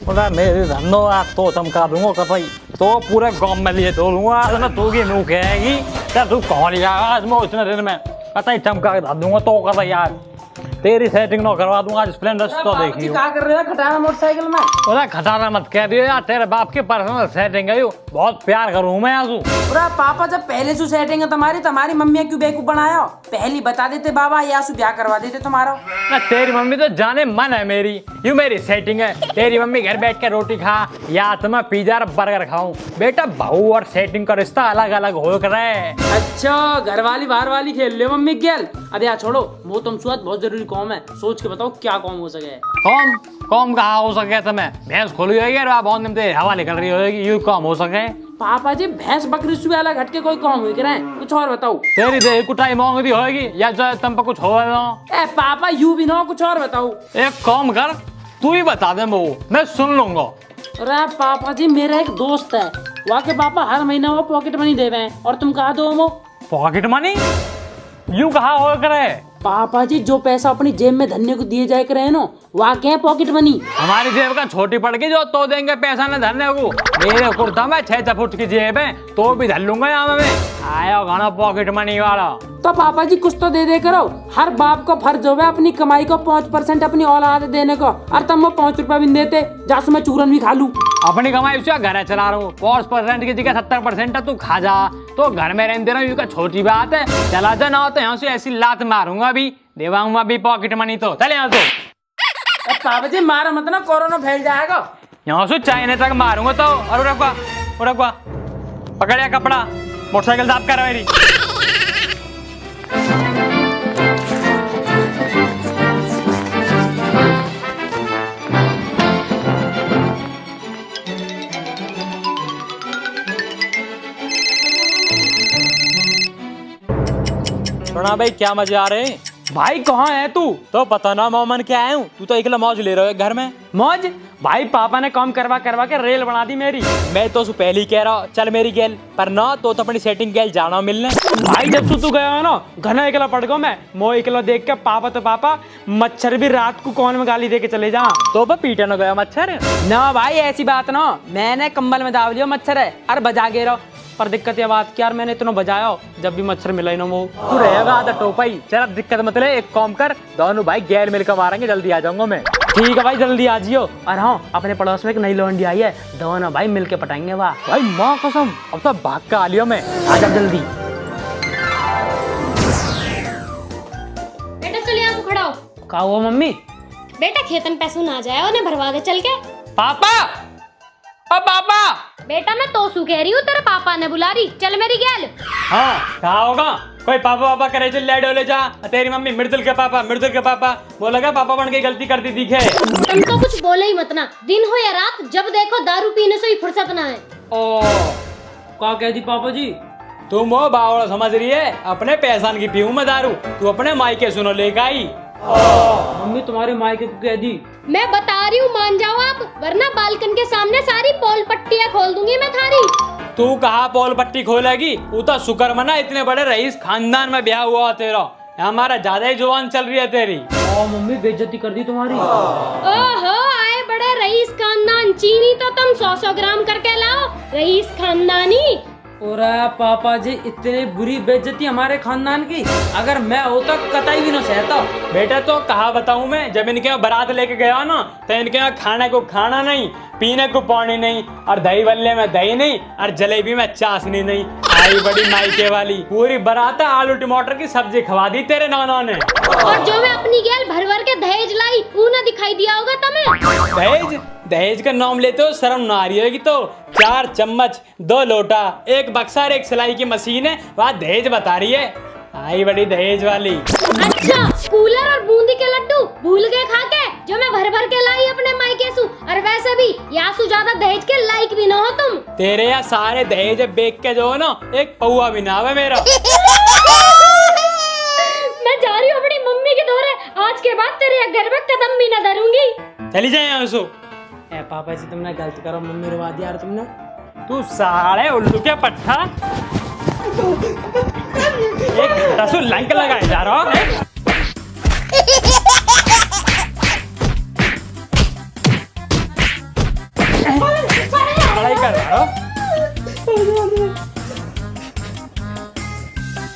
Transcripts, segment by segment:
बोला मेरे धंधो आज तो चमका दूंगा कतई तो पूरे गांव में लिए तो लूंगा आज मैं तू की मुंह कहेगी यार तू कौन लिया आज मैं इतने दिन में कतई चमका के धर दूंगा तो कतई यार तेरी सेटिंग ना करवा दूंगा स्प्लेंडर तो देखियो क्या कर रहे हो खटाना मोटरसाइकिल में? बोला खटाना मत कह दियो यार तेरे बाप की पर्सनल सेटिंग है यो बहुत प्यार करूं मैं आजू पूरा पापा जब पहले से सेटिंग है तुम्हारी मम्मी क्यों बेवकूफ बनाया? पहली बता देते बाबा यासु ब्याह करवा देते तुम्हारा। ना तेरी मम्मी तो जाने मन है मेरी यू मेरी सेटिंग है तेरी मम्मी घर बैठ के रोटी खा या तो मैं पिज्जा और बर्गर खाऊं बेटा बहू और सेटिंग का रिश्ता अलग अलग हो कर है। अच्छा घर वाली बाहर वाली खेल ले मम्मी गेल। अरे यार छोड़ो वो तुम सुअत बहुत जरूरी कॉम है सोच के बताओ क्या कॉम हो सके। कॉम कॉम कहा हो सके तुम्हें भैंस खोली होगी और बहुत दिन से हवा निकल रही होगी यू कॉम हो सके। पापा जी भैंस बकरी से अलग हटके कोई कॉम हुई करे कुछ और बताओ। तेरी देह कुटाई मांग दी होगी या जो तुम पर कुछ हो ए पापा यू भी ना कुछ और बताओ। एक कॉम कर तू ही बता दे मैं सुन लूंगा। अरे पापा जी मेरा एक दोस्त है वहाँ के पापा हर महीना वो पॉकेट मनी दे रहे हैं और तुम कहा दो वो पॉकेट मनी यू कहा हो करे। पापा जी जो पैसा अपनी जेब में धन्य को दिए जाए करे ना वहाँ क्या है पॉकेट मनी। हमारी जेब का छोटी पड़ गई जो तो देंगे पैसा न धरने को मेरे कुर्ता में 6 फुट की जेब है तो भी धर लूंगा यहाँ में आया गाना पॉकेट मनी वाला। तो पापा जी कुछ तो दे करो हर बाप को फर्ज हो अपनी कमाई को 5% अपनी औलाद देने को और तब वो 5 रुपया भी देते जासु मैं चूरन भी खा लूं। अपनी कमाई उसका घर चला रहा हूँ 5% की जगह 70% है तू खा जा तो घर में रहने रहा हूँ छोटी बात है चला जा ना तो यहाँ से ऐसी लात मारूंगा भी देवाऊंगा भी पॉकेट मनी तो चले यहाँ से। पापा जी मारो मत ना कोरोना फैल जाएगा। यहाँ से चाइने तक मारूंगा तो और रखवा पकड़िया कपड़ा मोटरसाइकिल साफ कर मेरी। सुना भाई क्या मजे आ रहे हैं भाई कहाँ है तू? तो पता ना मोमन क्या आया हूँ तू तो अकेला मौज ले रहा है घर में। मौज भाई पापा ने काम करवा के रेल बना दी मेरी। मैं तो पहले ही कह रहा हूँ चल मेरी गेल पर ना तो अपनी सेटिंग गेल जाना मिलने। भाई जब तू गया है ना घना अकेला पड़ गया मैं मो अकेला देख के पापा तो पापा मच्छर भी रात को कौन में गाली दे के चले जा तो पीटे न गया मच्छर ना भाई ऐसी बात ना मैंने कंबल में दाव लिया मच्छर है और बजा गे रहो पर दिक्कत ये बात कि यार मैंने इतना बजाया जब भी मच्छर मिला ही ना वो तू रहेगा आधा टोपाई चल अब दिक्कत मत ले एक काम कर दोनों भाई गैल मिलकर मारेंगे जल्दी आ जाऊंगा मैं। ठीक है भाई जल्दी आ जियो। और हाँ अपने पड़ोस में एक नई लौंडी आई है दोनों भाई मिलके पटाएंगे वाह भाई माँ कसम अब तो भाग का आ लियो मैं आ जा जल्दी। बेटा चल यहाँ को खड़ा हो। का हुआ मम्मी? बेटा खेतन पैसों ना जाए उन्हें भरवा दे चल के। पापा ओ पापा बेटा मैं तोसू कह रही हूँ तेरे पापा ने बुला रही चल मेरी गैल। हाँ क्या होगा कोई पापा करे चल ले डोले जा तेरी मम्मी मृदुल के पापा बोलेगा पापा बन के गलती करती दिखे। तुम तो कुछ बोले ही मत ना दिन हो या रात जब देखो दारू पीने से ही फुर्सत ना है। ओ क्या कह दी पापा जी? तुम वो बावड़ा समझ रही है अपने पैसान की पीऊं मैं दारू तू अपने मायके सुनो लेकर आई। मम्मी तुम्हारे मायके को कह दी। मैं बता रही हूँ मान जाओ आप वरना बालकन के सामने सारी पोल पट्टियाँ खोल दूंगी मैं थारी। तू कहा पोल पट्टी खोलेगी वो तो शुक्र मना इतने बड़े रईस खानदान में ब्याह हुआ तेरा हमारा ज्यादा ही जुबान चल रही है तेरी। मम्मी बेइज्जती कर दी तुम्हारी। ओहो आए बड़े रईस खानदान चीनी तो तुम 100 ग्राम करके लाओ रईस खानदानी। और पापा जी इतनी बुरी बेइज्जती हमारे खानदान की अगर मैं होता कतई भी ना सहता। बेटा तो कहा बताऊं मैं जब इनके यहाँ बारात लेके गया ना तो इनके यहाँ खाने को खाना नहीं पीने को पानी नहीं और दही बल्ले में दही नहीं और जलेबी में चाशनी नहीं। आई बड़ी मायके वाली पूरी बारात आलू टमाटर की सब्जी खवा दी तेरे नाना ने। और जो मैं अपनी गैल भर के दहेज लाई वो ना दिखाई दिया होगा तुम्हें। दहेज का नाम लेते हो शर्म ना आ रही होगी तो 4 चम्मच 2 लोटा 1 बक्सा और 1 सिलाई की मशीन है वहाँ दहेज बता रही है। आई बड़ी दहेज वाली। अच्छा कूलर और बूंदी के लड्डू भूल गए खा के जो मैं भर के लाई अपने मायके सु और वैसे भी यासु ज्यादा दहेज के लायक भी ना हो तुम। तेरे यहाँ सारे दहेज बेच के जो है ना एक पौआ भी ना है मेरा। मैं जा रही हूँ अपनी मम्मी के दौरे आज के बाद तेरे घर में कदम भी न धरूंगी। चली जाए यहाँ से। ए पापा जी तुमने गलत करो मम्मी रुवा दिया यार तुमने। तू साले उल्लू के पट्टा एक रसू लंक लगाए जा रहा है। लड़ाई कर रहा हो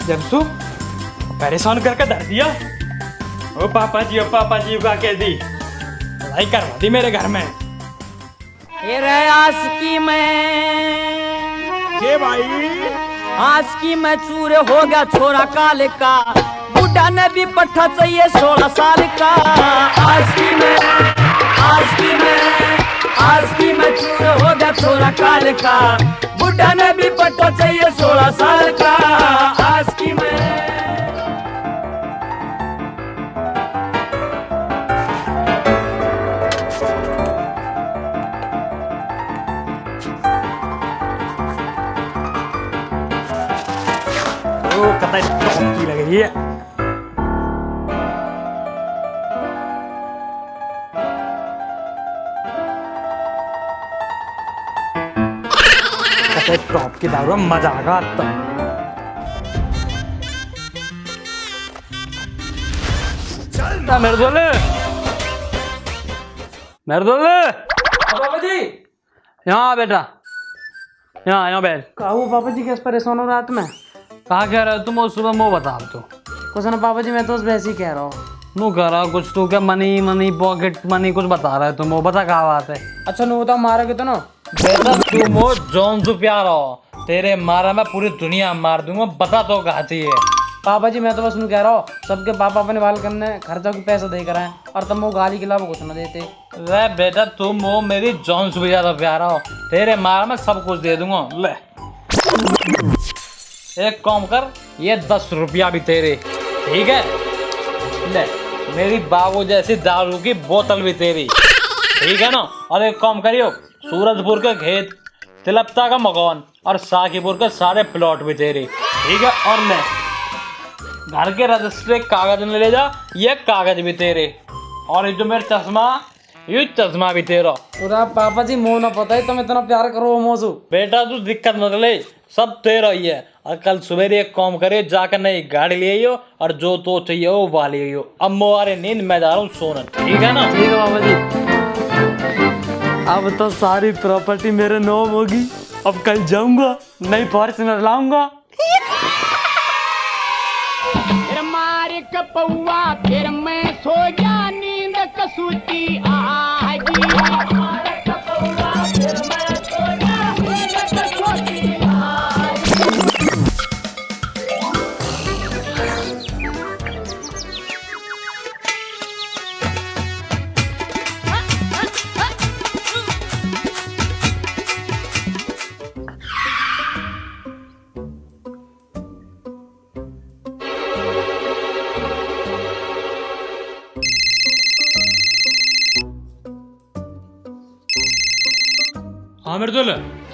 जब तू परेशान करके धर दिया। ओ पापा जी का कह दी लड़ाई करवा दी मेरे घर में। ये रे आशिकी में के भाई आशिकी में चूर हो गया छोरा काले का, बुढ़ा ने भी पट्टा चाहिए 16 साल का। आशिकी में चूर हो गया छोरा काले का, बुढ़ा ने भी पट्टा चाहिए 16 साल का। आशिकी में कतई टॉप की लग रही है। कतई टॉप की दारू में मजा आगा तो। मेरे दोले पापा जी यहाँ बेटा, यहाँ बैठ। कहूँ पापा जी कैसे परेशान हो रात में? कहा कह रहे हो तुम? उस सुबह मुँह बता तो कुछ ना पापा जी, मैं तो वैसे ही कह रहा हूँ। मुँह कह रहा कुछ तू क्या मनी पॉकेट मनी कुछ बता रहा है तुम, वो बता कहा बात है। अच्छा नो बताओ, मारोगे तो ना? बेटा तू मो जौन सु प्यार हो, तेरे मारा मैं पूरी दुनिया मार दूंगा, बता तो कहा चाहिए। पापा जी मैं तो बस कह रहा हूँ, सबके पापा अपने बाल करने खर्चा के पैसा दे कर आए और तुम वो गाली के अलावा कुछ ना देते। रे बेटा तुम वो मेरी जौन से भी ज्यादा प्यारा हो, तेरे मारा मैं सब कुछ दे दूंगा। ले एक काम कर, ये 10 रुपया भी तेरे, ठीक है? ले मेरी बाबू जैसी दारू की बोतल भी तेरी, ठीक है ना? और एक काम करियो, सूरजपुर के खेत, तिलपता का मकान और साकीपुर के सारे प्लॉट भी तेरे, ठीक है? और ले घर के रजिस्ट्री कागज में ले जा, ये कागज भी तेरे। और ये जो मेरा चश्मा, ये चश्मा भी तेरा। पूरा पापा जी मोह ना पता है तुम इतना प्यार करो मोसू। बेटा तू दिक्कत मत ले, सब तेरा ही है। और कल सवेरे एक काम करे, जाकर नई गाड़ी ले आइयो और जो तो चाहिए वो वाह ले आइयो। अब मोरे नींद मैं जा रहा हूँ सोने, ठीक है ना? ठीक है पापा जी। अब तो सारी प्रॉपर्टी मेरे नाम होगी। अब कल जाऊंगा नई फॉर्च्यूनर लाऊंगा। मारे कपौआ फिर मैं सो गया, नींद कसूती आगी। मारे कपौआ फिर मैं सो गया, नींद कसूती आगी। हाँ मेरे दोल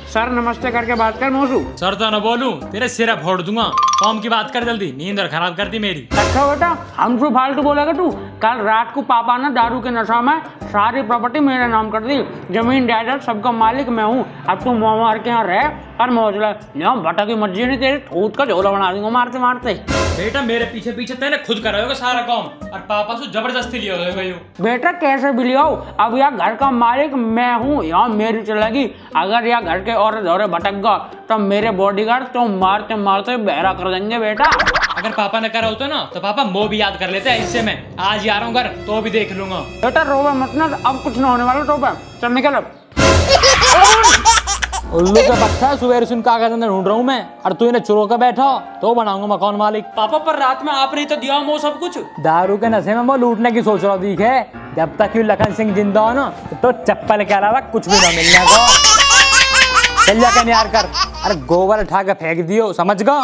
सर नमस्ते करके बात कर मोसू। सर तो न बोलूं, तेरे सिर फोड़ दूंगा। काम की बात कर जल्दी, नींद और खराब कर दी मेरी। अच्छा बेटा हमसे फालतू बोलेगा तू? कल रात को पापा ने दारू के नशा में सारी प्रॉपर्टी मेरे नाम कर दी, जमीन जायदाद सबका मालिक मैं हूँ। अब तू मुँह मार के यहाँ रह और मौज ले, भट्टा की मर्जी नहीं, तेरी ठूट का झोला बना दूंगा मारते मारते। बेटा मेरे पीछे पीछे तेने खुद करा होगा सारा काम और पापा से जबरदस्ती लिया होगा। बेटा कैसे भी लिया हो, अब यहाँ घर का मालिक मैं हूँ, यहाँ मेरी चलेगी। अगर यहाँ घर के और दौरे भटक गया तो मेरे बॉडीगार्ड तो मारते मारते बहरा कर देंगे बेटा। अगर पापा ने करा होता ना तो पापा वो भी याद कर लेते हैं। इससे मैं आज ही आ रहा हूँ घर, तो भी देख लूंगा। बेटा रोवे मत ना, अब कुछ ना होने वाला। तो चल निकल अब। उल्लू का बच्चा सुबह सुन कागज अंदर ढूंढ रहा हूँ मैं, और तू इन्हें चुरो कर बैठा तो बनाऊंगा मकान मालिक। पापा पर रात में आपने तो दिया वो सब कुछ। दारू के नशे में वो लूटने की सोच रहा दिख है। जब तक ये लखन सिंह जिंदा हो ना तो चप्पल के अलावा कुछ भी ना मिलने को। चल जाकर नियार कर, अरे गोबर उठा के फेंक दियो, समझ गो?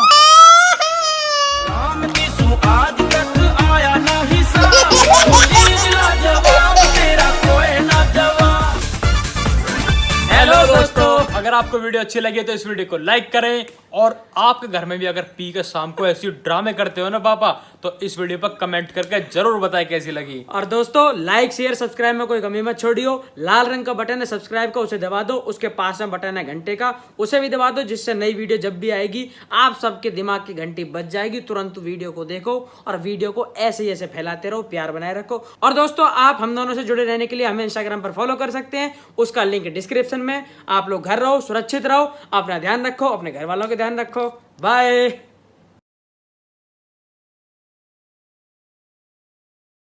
हेलो दोस्तों, अगर आपको वीडियो अच्छी लगी तो इस वीडियो को लाइक करें, और आपके घर में भी अगर पी के शाम को ऐसी ड्रामे करते हो ना पापा, तो इस वीडियो पर कमेंट करके जरूर बताएं कैसी लगी। और दोस्तों लाइक शेयर सब्सक्राइब में कोई कमी मत छोड़ियो। लाल रंग का बटन है सब्सक्राइब का, उसे दबा दो। उसके पास में बटन है घंटे का, उसे भी दबा दो, जिससे नई वीडियो जब भी आएगी आप सबके दिमाग की घंटी बज जाएगी। तुरंत वीडियो को देखो और वीडियो को ऐसे ही ऐसे फैलाते रहो, प्यार बनाए रखो। और दोस्तों आप हम दोनों से जुड़े रहने के लिए हमें इंस्टाग्राम पर फॉलो कर सकते हैं, उसका लिंक डिस्क्रिप्शन में। आप लोग घर रहो, सुरक्षित रहो, अपना ध्यान रखो, अपने घर वालों का ध्यान रखो। बाय।